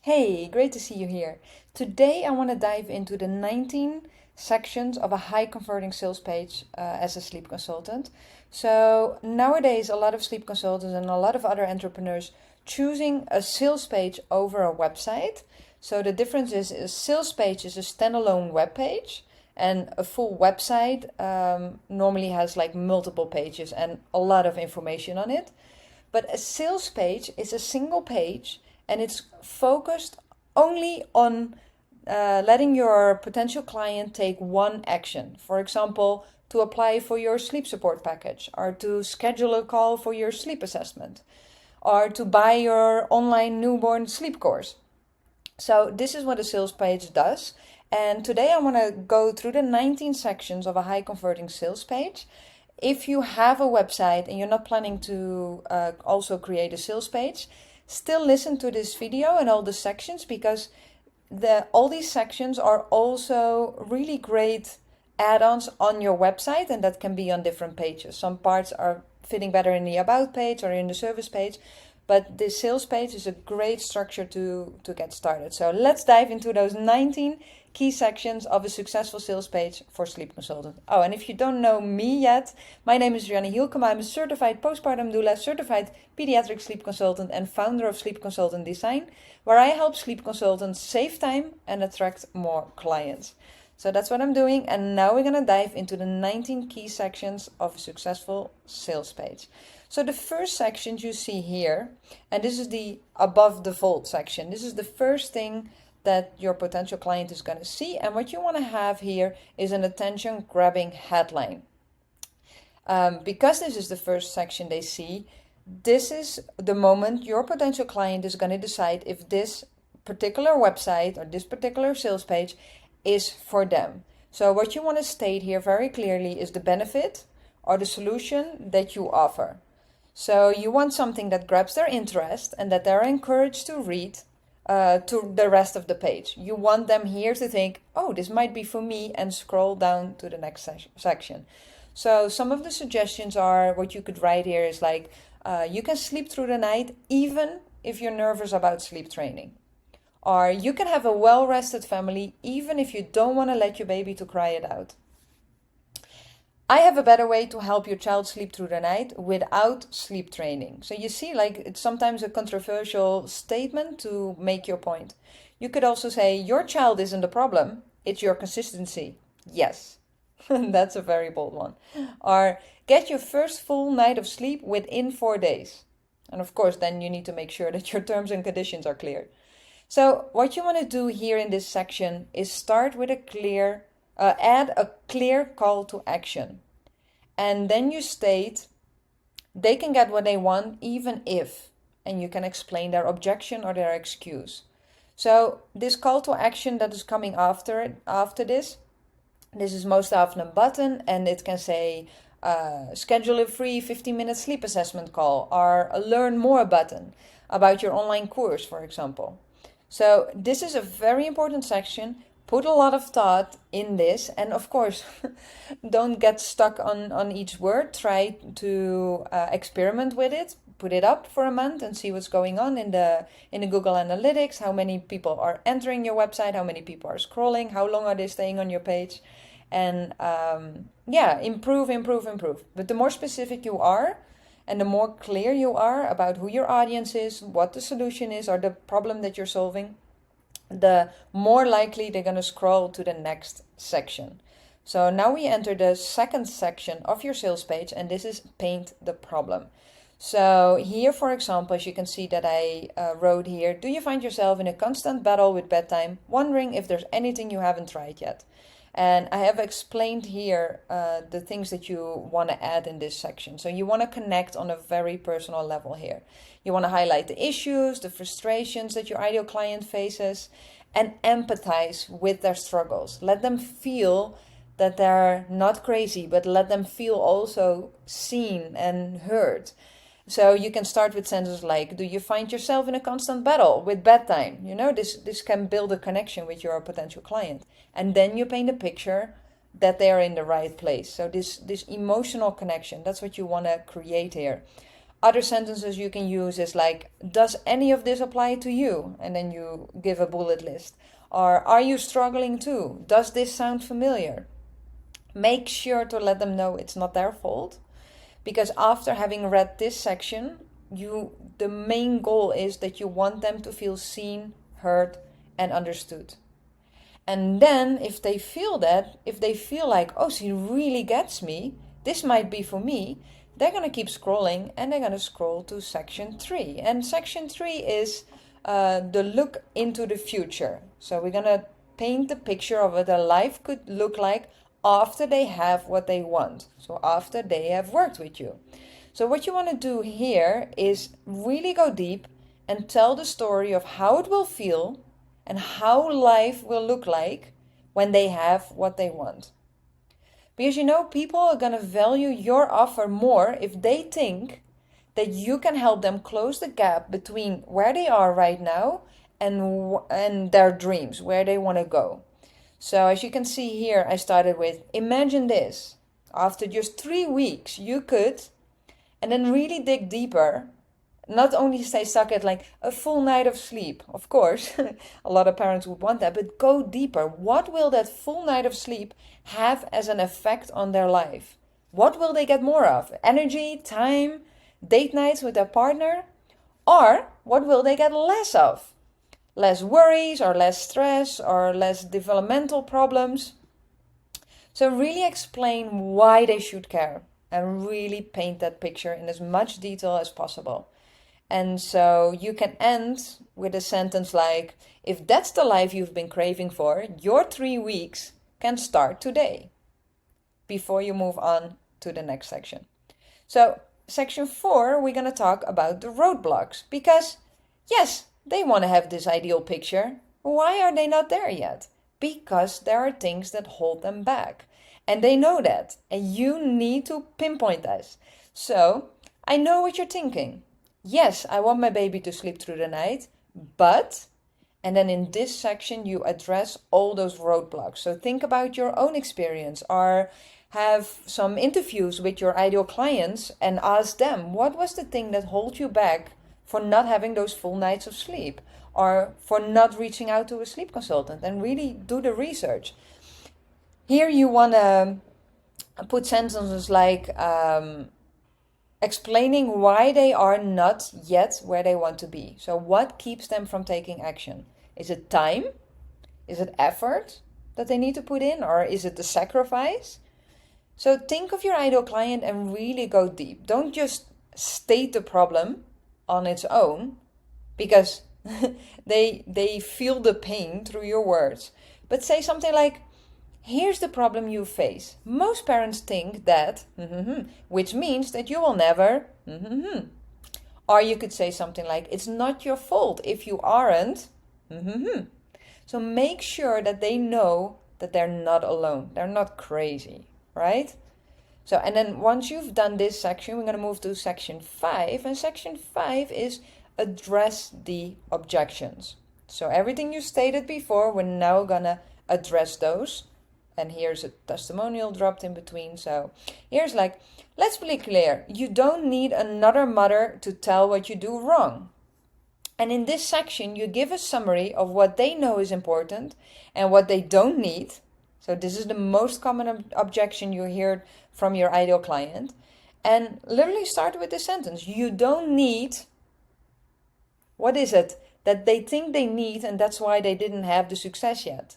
Hey, great to see you here. Today I want to dive into the 19 sections of a high converting sales page as a sleep consultant. So, nowadays, a lot of sleep consultants and a lot of other entrepreneurs choosing a sales page over a website. So, the difference is a sales page is a standalone web page, and a full website normally has like multiple pages and a lot of information on it. But a sales page is a single page and it's focused only on letting your potential client take one action. For example, to apply for your sleep support package, or to schedule a call for your sleep assessment, or to buy your online newborn sleep course. So, this is what a sales page does. And today I want to go through the 19 sections of a high converting sales page. If you have a website and you're not planning to also create a sales page, still listen to this video and all the sections, because all these sections are also really great add-ons on your website, and that can be on different pages. Some parts are fitting better in the about page or in the service page, but the sales page is a great structure to get started. So let's dive into those 19 key sections of a successful sales page for sleep consultant. Oh, and if you don't know me yet, my name is Rianne Hielkema. I'm a certified postpartum doula, certified pediatric sleep consultant, and founder of Sleep Consultant Design, where I help sleep consultants save time and attract more clients. So that's what I'm doing, and now we're going to dive into the 19 key sections of a successful sales page. So the first section you see here, and this is the above the fold section. This is the first thing that your potential client is going to see, and what you want to have here is an attention grabbing headline. Because this is the first section they see, this is the moment your potential client is going to decide if this particular website or this particular sales page is for them. So what you want to state here very clearly is the benefit or the solution that you offer. So you want something that grabs their interest and that they're encouraged to read to the rest of the page. You want them here to think, oh, this might be for me, and scroll down to the next section. So some of the suggestions are, what you could write here is like, you can sleep through the night even if you're nervous about sleep training. Or you can have a well-rested family even if you don't want to let your baby to cry it out. I have a better way to help your child sleep through the night without sleep training. So you see, like, it's sometimes a controversial statement to make your point. You could also say, your child isn't the problem, it's your consistency. Yes, that's a very bold one. Or get your first full night of sleep within 4 days. And of course, then you need to make sure that your terms and conditions are clear. So what you want to do here in this section is start with add a clear call to action. And then you state they can get what they want even if, and you can explain their objection or their excuse. So this call to action that is coming after this is most often a button, and it can say schedule a free 15-minute sleep assessment call, or a learn more button about your online course, for example. So this is a very important section. Put a lot of thought in this, and of course, don't get stuck on each word. Try to experiment with it. Put it up for a month and see what's going on in the Google Analytics. How many people are entering your website? How many people are scrolling? How long are they staying on your page? And improve. But the more specific you are, and the more clear you are about who your audience is, what the solution is, or the problem that you're solving, the more likely they're going to scroll to the next section. So now we enter the second section of your sales page, and this is paint the problem. So here, for example, as you can see that I wrote here, do you find yourself in a constant battle with bedtime, wondering if there's anything you haven't tried yet? And I have explained here the things that you want to add in this section. So you want to connect on a very personal level here. You want to highlight the issues, the frustrations that your ideal client faces, and empathize with their struggles. Let them feel that they're not crazy, but let them feel also seen and heard. So you can start with sentences like, do you find yourself in a constant battle with bedtime? You know, this can build a connection with your potential client. And then you paint a picture that they are in the right place. So this emotional connection, that's what you want to create here. Other sentences you can use is like, does any of this apply to you? And then you give a bullet list. Or are you struggling too? Does this sound familiar? Make sure to let them know it's not their fault, because after having read this section, the main goal is that you want them to feel seen, heard, and understood. And then if they feel like, oh, she really gets me, this might be for me, they're going to keep scrolling and they're going to scroll to section 3. And section 3 is the look into the future. So we're going to paint the picture of what their life could look like after they have what they want. So after they have worked with you. So what you want to do here is really go deep and tell the story of how it will feel and how life will look like when they have what they want. Because people are going to value your offer more if they think that you can help them close the gap between where they are right now and their dreams, where they want to go. So as you can see here, I started with, imagine this. After just 3 weeks, you could, and then really dig deeper. Not only stay stuck at like a full night of sleep, of course, a lot of parents would want that, but go deeper. What will that full night of sleep have as an effect on their life? What will they get more of? Energy, time, date nights with their partner? Or what will they get less of? Less worries or less stress or less developmental problems. So really explain why they should care and really paint that picture in as much detail as possible. And so you can end with a sentence like, if that's the life you've been craving for, your 3 weeks can start today, before you move on to the next section. So section 4, we're going to talk about the roadblocks, because yes, they want to have this ideal picture. Why are they not there yet? Because there are things that hold them back. And they know that. And you need to pinpoint this. So, I know what you're thinking. Yes, I want my baby to sleep through the night, but... And then in this section, you address all those roadblocks. So think about your own experience, or have some interviews with your ideal clients and ask them, what was the thing that holds you back for not having those full nights of sleep, or for not reaching out to a sleep consultant, and really do the research. Here you want to put sentences like explaining why they are not yet where they want to be. So what keeps them from taking action? Is it time? Is it effort that they need to put in? Or is it the sacrifice? So think of your ideal client and really go deep. Don't just state the problem on its own, because they feel the pain through your words. But say something like, here's the problem you face. Most parents think that, which means that you will never, Or you could say something like, it's not your fault if you aren't, So make sure that they know that they're not alone. They're not crazy, right? So, and then once you've done this section, we're going to move to section 5. And section 5 is address the objections. So everything you stated before, we're now going to address those. And here's a testimonial dropped in between. So here's like, let's be clear. You don't need another mother to tell what you do wrong. And in this section, you give a summary of what they know is important and what they don't need. So this is the most common objection you hear from your ideal client. And literally start with this sentence. You don't need, what is it that they think they need, and that's why they didn't have the success yet.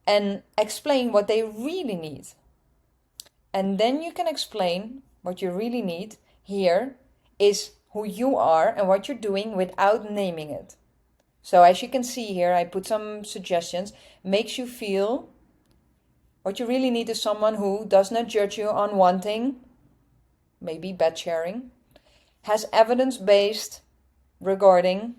And explain what they really need. And then you can explain what you really need here is who you are and what you're doing without naming it. So as you can see here, I put some suggestions. Makes you feel what you really need is someone who does not judge you on wanting, maybe bed sharing, has evidence-based regarding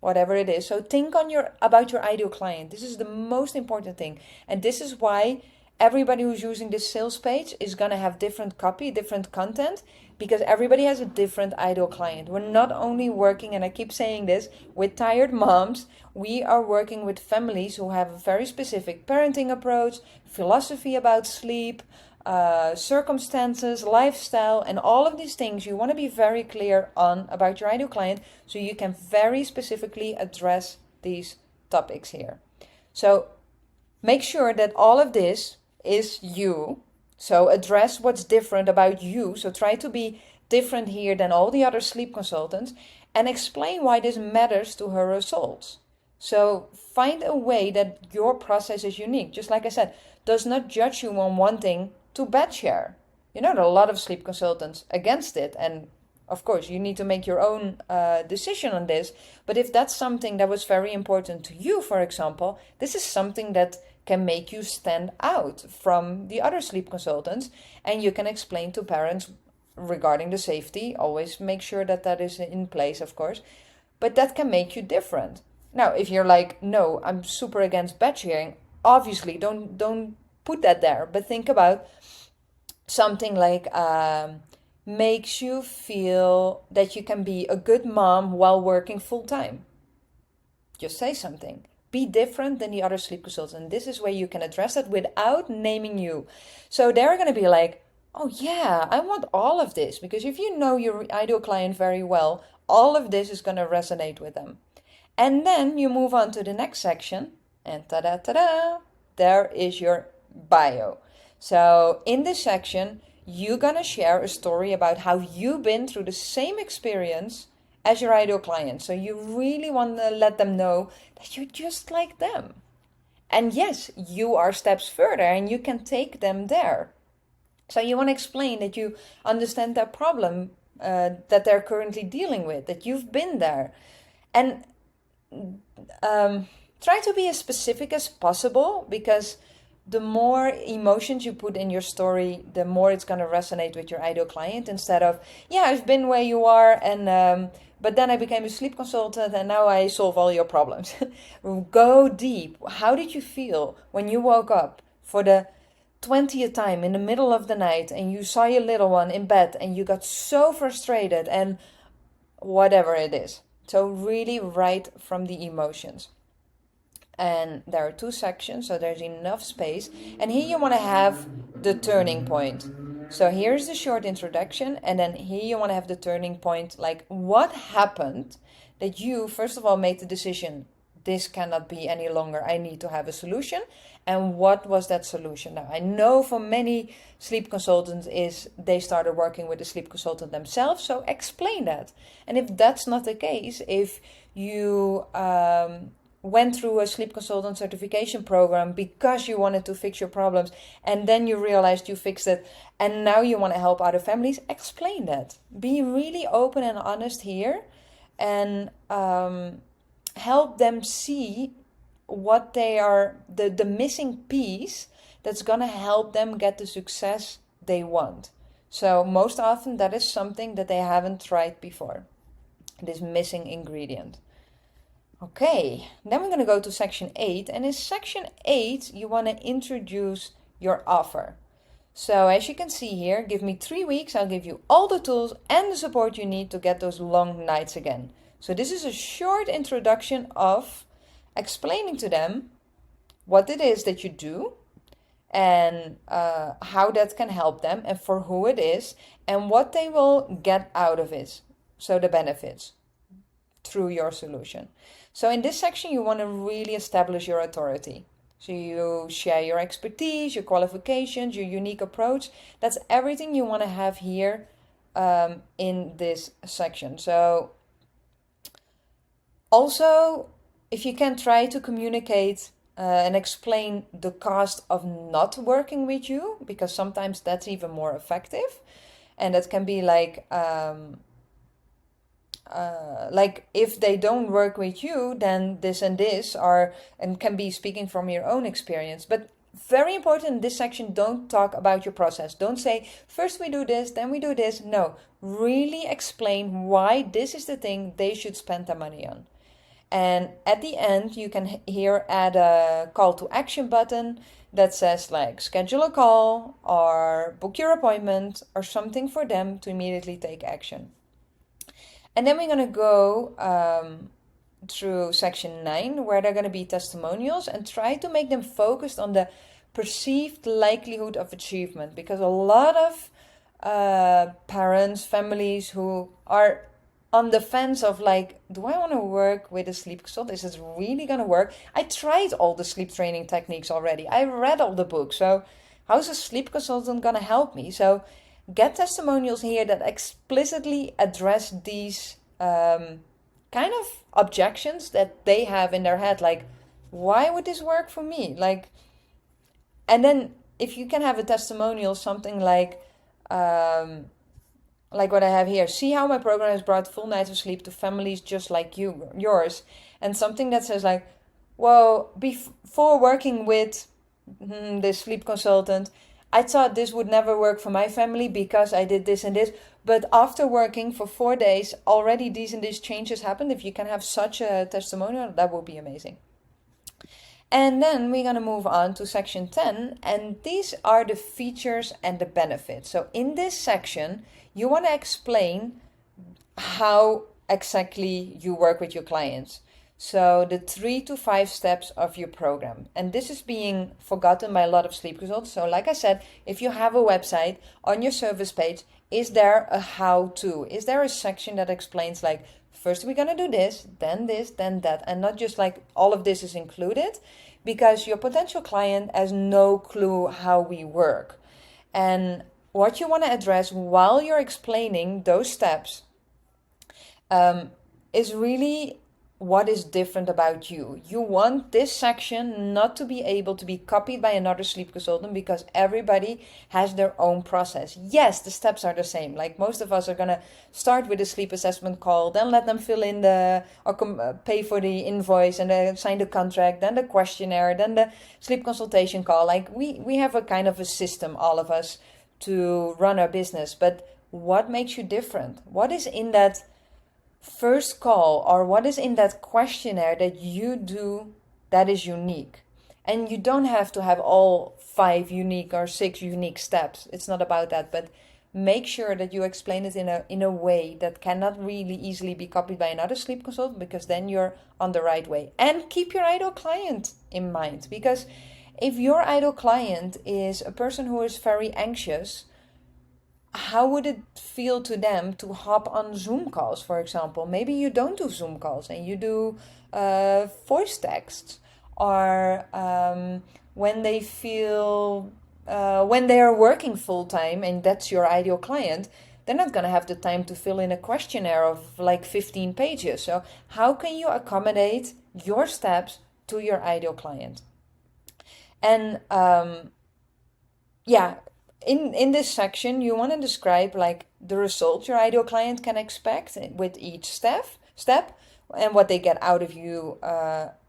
whatever it is. So think about your ideal client. This is the most important thing. And this is why everybody who's using this sales page is going to have different copy, different content, because everybody has a different ideal client. We're not only working, and I keep saying this, with tired moms. We are working with families who have a very specific parenting approach, philosophy about sleep, circumstances, lifestyle, and all of these things you want to be very clear on about your ideal client so you can very specifically address these topics here. So make sure that all of this is you. So address what's different about you. So try to be different here than all the other sleep consultants and explain why this matters to her results. So find a way that your process is unique. Just like I said, does not judge you on wanting to bed share. You know, there are a lot of sleep consultants against it. And of course, you need to make your own decision on this. But if that's something that was very important to you, for example, this is something that can make you stand out from the other sleep consultants. And you can explain to parents regarding the safety. Always make sure that that is in place, of course. But that can make you different. Now, if you're like, no, I'm super against bed sharing, obviously don't put that there. But think about something like makes you feel that you can be a good mom while working full time. Just say something. Be different than the other sleep consultants. And this is where you can address it without naming you. So they're going to be like, oh yeah, I want all of this. Because if you know your ideal client very well, all of this is going to resonate with them. And then you move on to the next section. And ta-da, there is your bio. So in this section, you're going to share a story about how you've been through the same experience as your ideal client. So you really want to let them know that you're just like them. And yes, you are steps further and you can take them there. So you want to explain that you understand their problem that they're currently dealing with, that you've been there. And try to be as specific as possible, because the more emotions you put in your story, the more it's going to resonate with your ideal client, instead of, yeah, I've been where you are, and but then I became a sleep consultant and now I solve all your problems. Go deep. How did you feel when you woke up for the 20th time in the middle of the night and you saw your little one in bed and you got so frustrated, and whatever it is. So really write from the emotions. And there are 2 sections, so there's enough space. And here you want to have the turning point. So here's the short introduction, and then here you want to have the turning point, like what happened that you, first of all, made the decision, this cannot be any longer, I need to have a solution. And what was that solution? Now, I know for many sleep consultants is they started working with a sleep consultant themselves, so explain that. And if that's not the case, if you went through a sleep consultant certification program because you wanted to fix your problems, and then you realized you fixed it, and now you want to help other families, explain that. Be really open and honest here, and help them see what they are, the missing piece that's going to help them get the success they want. So most often that is something that they haven't tried before, this missing ingredient. Okay, then we're going to go to section 8, and in section 8 you want to introduce your offer. So as you can see here, give me 3 weeks, I'll give you all the tools and the support you need to get those long nights again. So this is a short introduction of explaining to them what it is that you do, and how that can help them, and for who it is, and what they will get out of it. So the benefits through your solution. So in this section, you want to really establish your authority. So you share your expertise, your qualifications, your unique approach. That's everything you want to have here in this section. So also, if you can, try to communicate and explain the cost of not working with you, because sometimes that's even more effective. And that can be like if they don't work with you, then this and this are, and can be speaking from your own experience. But very important in this section, don't talk about your process. Don't say, first we do this, then we do this. No, really explain why this is the thing they should spend their money on. And at the end, you can here add a call to action button that says like schedule a call or book your appointment or something for them to immediately take action. And then we're going to go through section 9, where they're going to be testimonials, and try to make them focused on the perceived likelihood of achievement, because a lot of parents, families who are on the fence of like, do I want to work with a sleep consultant? Is it really going to work? I tried all the sleep training techniques already. I read all the books. So how's a sleep consultant going to help me? So get testimonials here that explicitly address these kind of objections that they have in their head. Like, why would this work for me? Like, and then if you can have a testimonial, something like what I have here. See how my program has brought full nights of sleep to families just like yours. And something that says like, well, before working with this sleep consultant, I thought this would never work for my family because I did this and this. But after working for 4 days, already these and these changes happened. If you can have such a testimonial, that would be amazing. And then we're going to move on to section 10, and these are the features and the benefits. So in this section, you want to explain how exactly you work with your clients. So the 3 to 5 steps of your program. And this is being forgotten by a lot of sleep consultants. So like I said, if you have a website, on your service page, is there a how-to? Is there a section that explains like, first we're going to do this, then that, and not just like all of this is included, because your potential client has no clue how we work. And what you want to address while you're explaining those steps is really what is different about you. You want this section not to be able to be copied by another sleep consultant, because everybody has their own process. Yes, the steps are the same. Like most of us are going to start with a sleep assessment call, then let them fill in pay for the invoice and then sign the contract, then the questionnaire, then the sleep consultation call. Like we have a kind of a system, all of us, to run our business. But what makes you different? What is in that first call, or what is in that questionnaire that you do that is unique? And you don't have to have all 5 unique or 6 unique steps. It's not about that, but make sure that you explain it in a way that cannot really easily be copied by another sleep consultant, because then you're on the right way. And keep your ideal client in mind, because if your ideal client is a person who is very anxious, how would it feel to them to hop on Zoom calls, for example? Maybe you don't do Zoom calls and you do voice texts, or when they feel, when they are working full time and that's your ideal client, they're not going to have the time to fill in a questionnaire of like 15 pages. So how can you accommodate your steps to your ideal client? And in this section, you want to describe like the result your ideal client can expect with each step, and what they get out of you,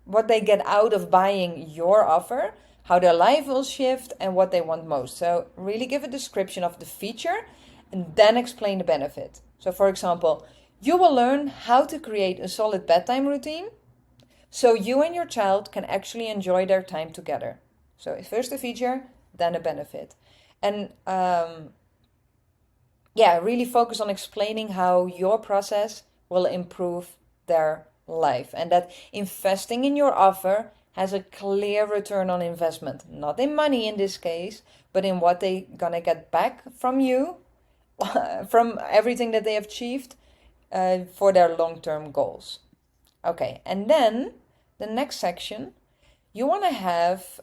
what they get out of buying your offer, how their life will shift, and what they want most. So really give a description of the feature and then explain the benefit. So for example, you will learn how to create a solid bedtime routine so you and your child can actually enjoy their time together. So first a feature, then a benefit. And really focus on explaining how your process will improve their life, and that investing in your offer has a clear return on investment, not in money in this case, but in what they're gonna get back from you, from everything that they have achieved for their long-term goals. Okay, and then the next section, you want to have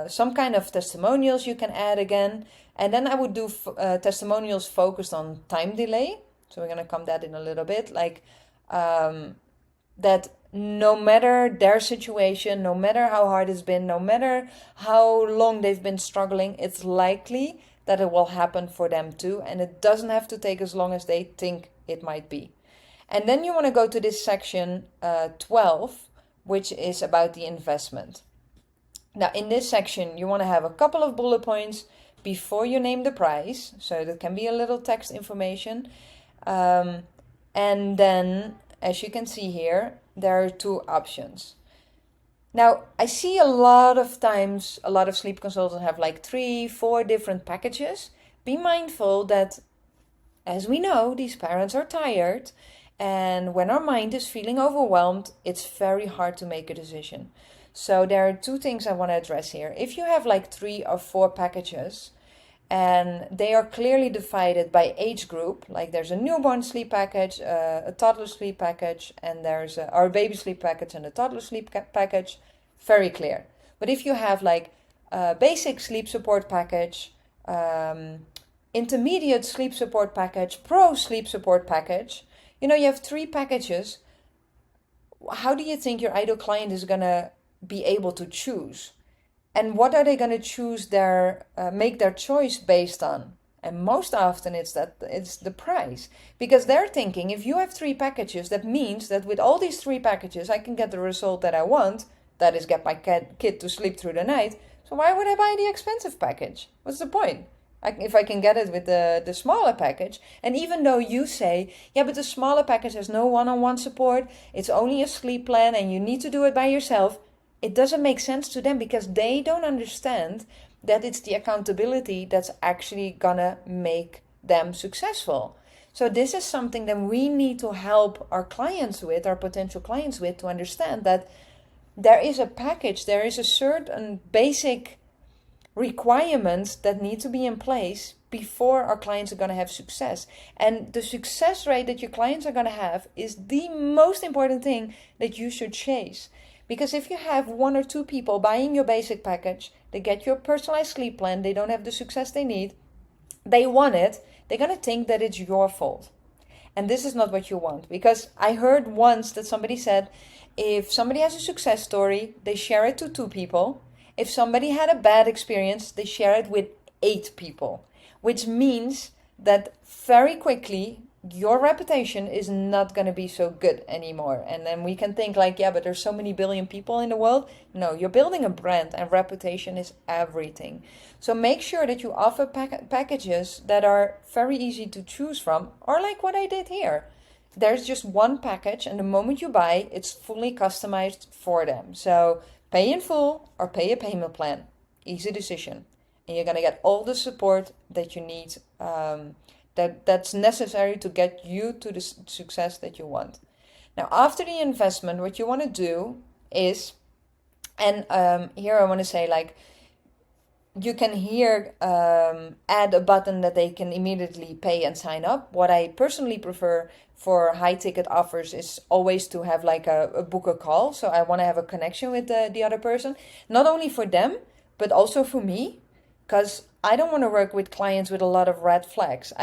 some kind of testimonials you can add again. And then I would do testimonials focused on time delay. So we're going to come that in a little bit. Like that no matter their situation, no matter how hard it's been, no matter how long they've been struggling, it's likely that it will happen for them too. And it doesn't have to take as long as they think it might be. And then you want to go to this section 12, which is about the investment. Now, in this section, you want to have a couple of bullet points before you name the price. So that can be a little text information. And then, as you can see here, there are 2 options. Now, I see a lot of times, a lot of sleep consultants have like 3, 4 different packages. Be mindful that, as we know, these parents are tired. And when our mind is feeling overwhelmed, it's very hard to make a decision. So there are two things I want to address here. If you have like 3 or 4 packages and they are clearly divided by age group, like there's a newborn sleep package, a toddler sleep package, and there's our baby sleep package and a toddler sleep package, very clear. But if you have like a basic sleep support package, intermediate sleep support package, pro sleep support package, you have 3 packages. How do you think your ideal client is going to be able to choose? And what are they going to choose make their choice based on? And most often it's the price. Because they're thinking, if you have 3 packages, that means that with all these 3 packages, I can get the result that I want. That is get my kid to sleep through the night. So why would I buy the expensive package? What's the point? If I can get it with the smaller package. And even though you say, yeah, but the smaller package has no one-on-one support, it's only a sleep plan and you need to do it by yourself, it doesn't make sense to them because they don't understand that it's the accountability that's actually gonna make them successful. So this is something that we need to help our clients with, our potential clients with, to understand that there is a package, there is a certain basic requirements that need to be in place before our clients are going to have success. And the success rate that your clients are going to have is the most important thing that you should chase. Because if you have 1 or 2 people buying your basic package, they get your personalized sleep plan, they don't have the success they need, they want it, they're going to think that it's your fault. And this is not what you want. Because I heard once that somebody said, if somebody has a success story, they share it to 2 people. If somebody had a bad experience, they share it with 8 people. Which means that very quickly, your reputation is not going to be so good anymore. And then we can think like, yeah, but there's so many billion people in the world. No, you're building a brand and reputation is everything. So make sure that you offer packages that are very easy to choose from, or like what I did here. There's just one package and the moment you buy, it's fully customized for them. So pay in full or pay a payment plan. Easy decision. And you're going to get all the support that you need, that's necessary to get you to the success that you want. Now, after the investment, what you want to do is, and here I want to say, like, you can here add a button that they can immediately pay and sign up. What I personally prefer for high ticket offers is always to have like a book a call. So I want to have a connection with the other person, not only for them, but also for me, because I don't want to work with clients with a lot of red flags.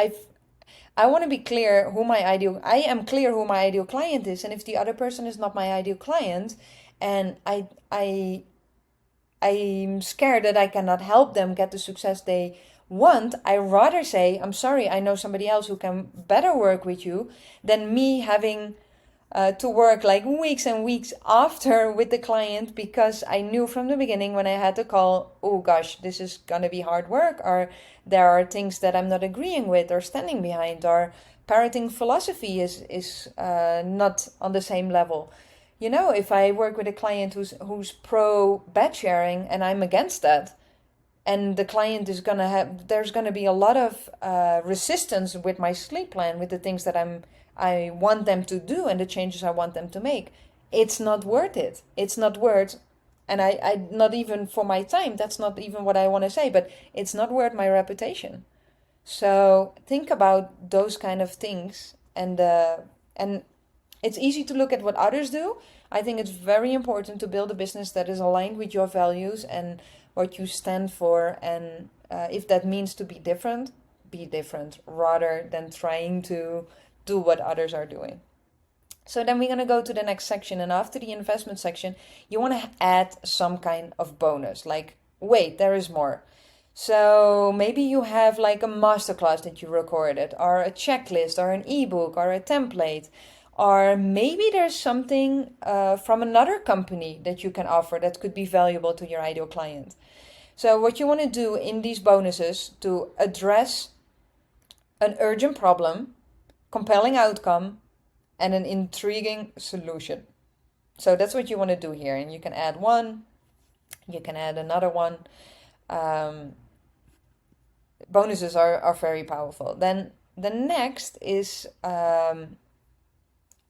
I want to be clear I am clear who my ideal client is. And if the other person is not my ideal client and I'm scared that I cannot help them get the success they want, I rather say, I'm sorry, I know somebody else who can better work with you than me having to work like weeks and weeks after with the client because I knew from the beginning when I had to call, oh gosh, this is going to be hard work, or there are things that I'm not agreeing with or standing behind, or parenting philosophy is not on the same level. If I work with a client who's pro bed sharing and I'm against that, and the client is there's gonna be a lot of resistance with my sleep plan, with the things that I want them to do and the changes I want them to make. It's not worth it. It's not worth, and I not even for my time. That's not even what I want to say, but it's not worth my reputation. So think about those kind of things, and it's easy to look at what others do. I think it's very important to build a business that is aligned with your values and what you stand for. And if that means to be different rather than trying to do what others are doing. So then we're going to go to the next section. And after the investment section, you want to add some kind of bonus. Like, wait, there is more. So maybe you have like a masterclass that you recorded, or a checklist, or an ebook, or a template. Or maybe there's something from another company that you can offer that could be valuable to your ideal client. So what you want to do in these bonuses to address an urgent problem, compelling outcome, and an intriguing solution. So that's what you want to do here. And you can add one, you can add another one. Bonuses are very powerful. Then the next is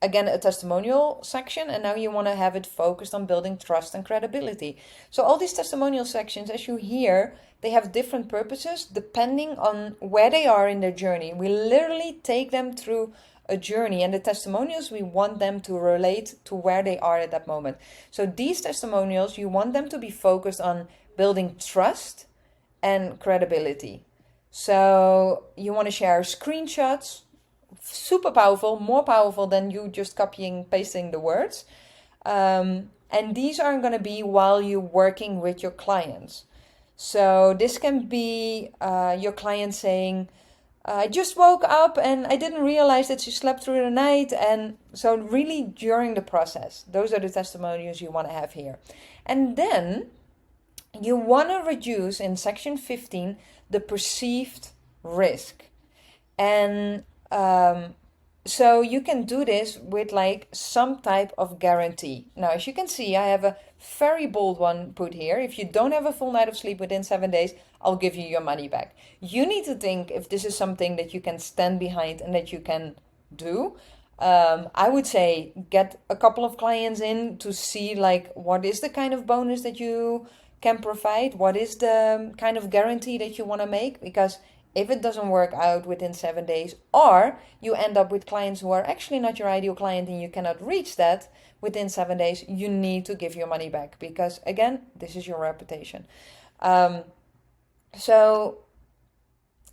again, a testimonial section, and now you want to have it focused on building trust and credibility. So all these testimonial sections, as you hear, they have different purposes depending on where they are in their journey. We literally take them through a journey, and the testimonials, we want them to relate to where they are at that moment. So these testimonials, you want them to be focused on building trust and credibility. So you want to share screenshots, super powerful, more powerful than you just copying, pasting the words. And these are going to be while you're working with your clients. So this can be your client saying, I just woke up and I didn't realize that she slept through the night. And so really during the process, those are the testimonials you want to have here. And then you want to reduce in section 15 the perceived risk. And so you can do this with like some type of guarantee. Now, as you can see, I have a very bold one put here. If you don't have a full night of sleep within 7 days, I'll give you your money back. You need to think if this is something that you can stand behind and that you can do. I would say get a couple of clients in to see like what is the kind of bonus that you can provide, what is the kind of guarantee that you want to make, because if it doesn't work out within 7 days, or you end up with clients who are actually not your ideal client and you cannot reach that within 7 days, you need to give your money back, because again, this is your reputation.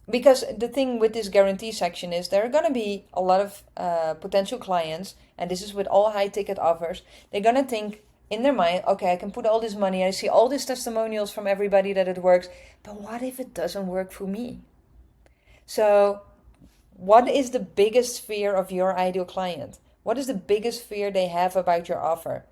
Because the thing with this guarantee section is there are going to be a lot of potential clients, and this is with all high ticket offers, they're going to think in their mind, okay, I can put all this money, I see all these testimonials from everybody that it works, but what if it doesn't work for me? So what is the biggest fear of your ideal client? What is the biggest fear they have about your offer?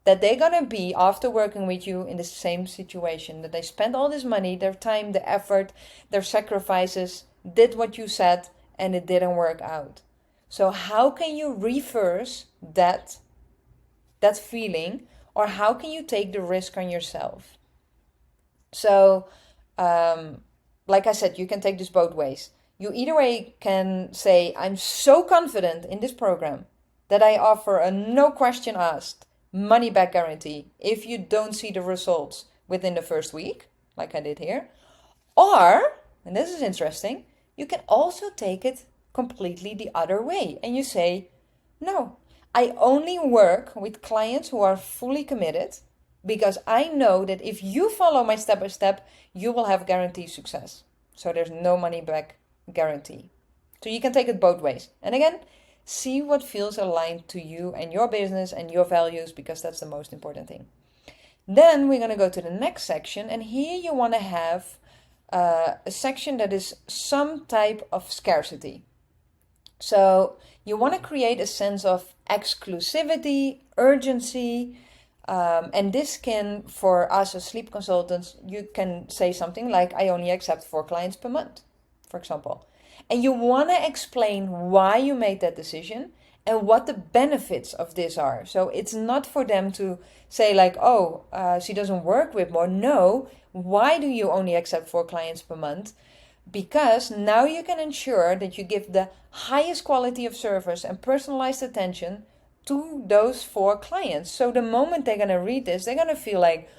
That they're going to be, after working with you in the same situation, that they spent all this money, their time, the effort, their sacrifices, did what you said, and it didn't work out. So how can you reverse that feeling, or how can you take the risk on yourself? So, like I said, you can take this both ways. You either way can say, I'm so confident in this program that I offer a no question asked money back guarantee if you don't see the results within the first week, like I did here. Or, and this is interesting, you can also take it completely the other way. And you say, no, I only work with clients who are fully committed, because I know that if you follow my step by step, you will have guaranteed success. So there's no money back guarantee. So you can take it both ways. And again, see what feels aligned to you and your business and your values, because that's the most important thing. Then we're going to go to the next section. And here you want to have a section that is some type of scarcity. So you want to create a sense of exclusivity, urgency, and this can, for us as sleep consultants, you can say something like, I only accept 4 clients per month, for example. And you want to explain why you made that decision and what the benefits of this are. So it's not for them to say like, oh, she doesn't work with more. No, why do you only accept 4 clients per month? Because now you can ensure that you give the highest quality of service and personalized attention to those 4 clients. So the moment they're going to read this, they're going to feel like,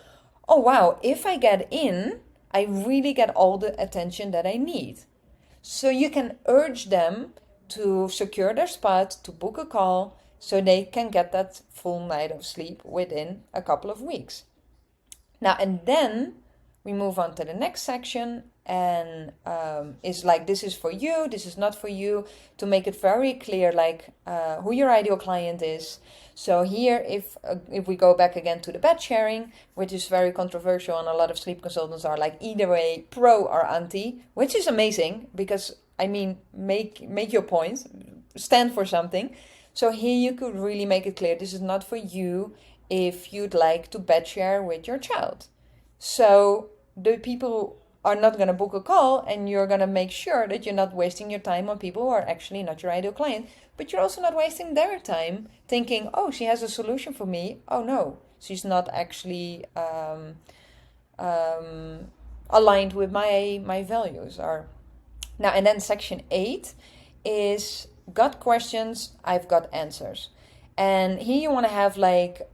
oh wow, if I get in, I really get all the attention that I need. So you can urge them to secure their spot, to book a call, so they can get that full night of sleep within a couple of weeks. Now, and then we move on to the next section, and it's like, this is for you, this is not for you, to make it very clear, like who your ideal client is. So here, if we go back again to the bed sharing, which is very controversial, and a lot of sleep consultants are like either way, pro or anti, which is amazing, because I mean, make your point, stand for something. So here you could really make it clear, this is not for you if you'd like to bed share with your child. So the people are not going to book a call, and you're going to make sure that you're not wasting your time on people who are actually not your ideal client, but you're also not wasting their time thinking, oh, she has a solution for me. Oh no, she's not actually aligned with my values. Now, and then section 8 is got questions, I've got answers. And here you want to have like,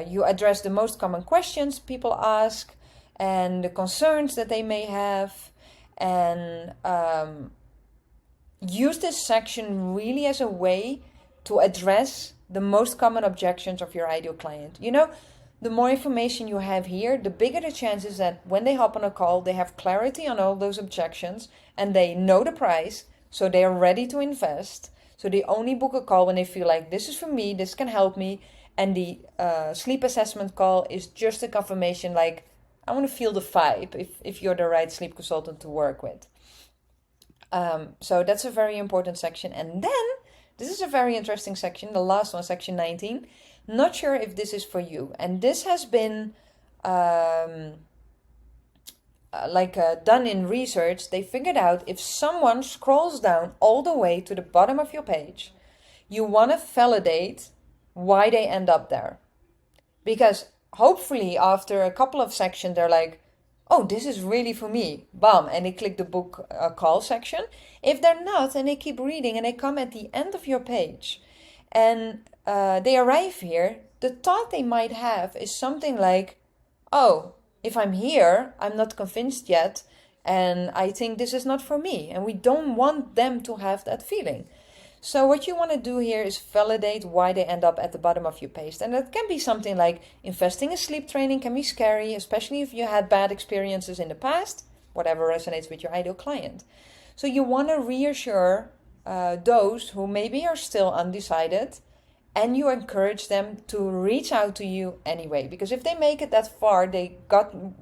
you address the most common questions people ask and the concerns that they may have. And use this section really as a way to address the most common objections of your ideal client. You know, the more information you have here, the bigger the chances that when they hop on a call, they have clarity on all those objections and they know the price, so they are ready to invest. So they only book a call when they feel like this is for me, this can help me. And the sleep assessment call is just a confirmation, like, I want to feel the vibe if you're the right sleep consultant to work with. So that's a very important section. And then, this is a very interesting section, the last one, section 19. Not sure if this is for you. And this has been done in research. They figured out if someone scrolls down all the way to the bottom of your page, you want to validate why they end up there. Because hopefully after a couple of sections, they're like, oh, this is really for me. Bam. And they click the book call section. If they're not, and they keep reading and they come at the end of your page and they arrive here, the thought they might have is something like, oh, if I'm here, I'm not convinced yet, and I think this is not for me. And we don't want them to have that feeling. So what you want to do here is validate why they end up at the bottom of your page. And that can be something like investing in sleep training can be scary, especially if you had bad experiences in the past, whatever resonates with your ideal client. So you want to reassure those who maybe are still undecided, and you encourage them to reach out to you anyway. Because if they make it that far, they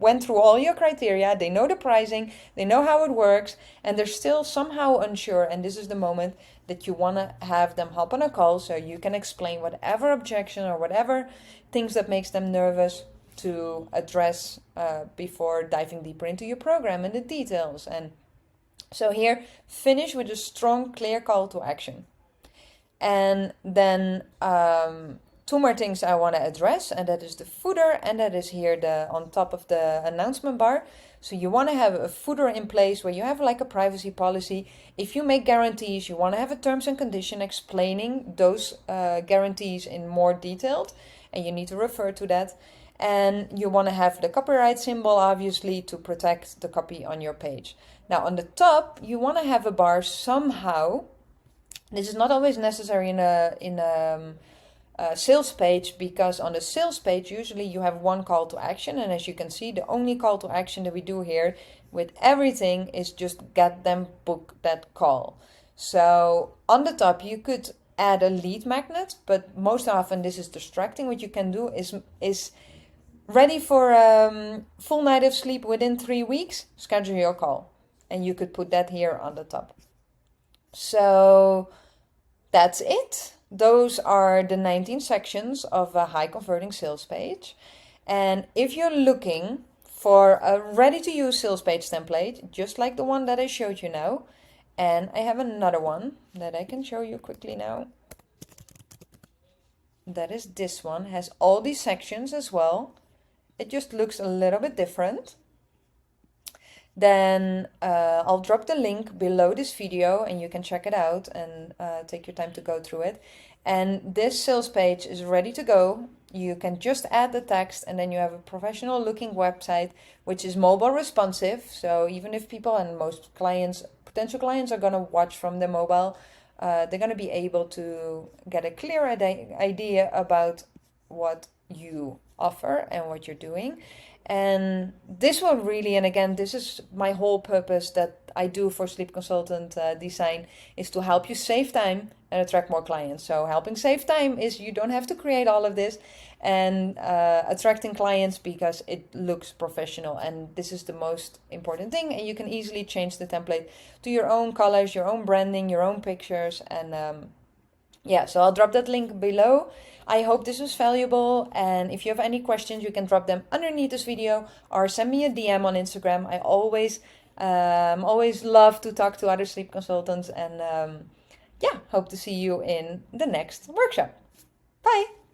went through all your criteria, they know the pricing, they know how it works, and they're still somehow unsure. And this is the moment that you want to have them hop on a call so you can explain whatever objection or whatever things that makes them nervous to address before diving deeper into your program and the details. And so here, finish with a strong, clear call to action. And then two more things I want to address, and that is the footer, and that is here on top of the announcement bar. So you want to have a footer in place where you have like a privacy policy. If you make guarantees, you want to have a terms and condition explaining those guarantees in more detailed, and you need to refer to that. And you want to have the copyright symbol, obviously, to protect the copy on your page. Now on the top, you want to have a bar somehow. This is not always necessary in a sales page, because on the sales page usually you have one call to action, and as you can see, the only call to action that we do here with everything is just get them book that call. So on the top you could add a lead magnet, but most often this is distracting. What you can do is ready for a full night of sleep within 3 weeks, schedule your call, and you could put that here on the top. So that's it. Those are the 19 sections of a high converting sales page. And if you're looking for a ready to use sales page template, just like the one that I showed you now, and I have another one that I can show you quickly now. That is this one, has all these sections as well. It just looks a little bit different. Then I'll drop the link below this video and you can check it out and take your time to go through it. And this sales page is ready to go. You can just add the text and then you have a professional looking website which is mobile responsive. So even if people, and most clients, potential clients, are going to watch from their mobile, they're going to be able to get a clear idea about what you offer and what you're doing. And this will really, and again, this is my whole purpose that I do for Sleep Consultant Design, is to help you save time and attract more clients. So helping save time is you don't have to create all of this, and attracting clients because it looks professional. And this is the most important thing. And you can easily change the template to your own colors, your own branding, your own pictures. And yeah, so I'll drop that link below. I hope this was valuable, and if you have any questions, you can drop them underneath this video or send me a DM on Instagram. I always love to talk to other sleep consultants, and yeah, hope to see you in the next workshop. Bye!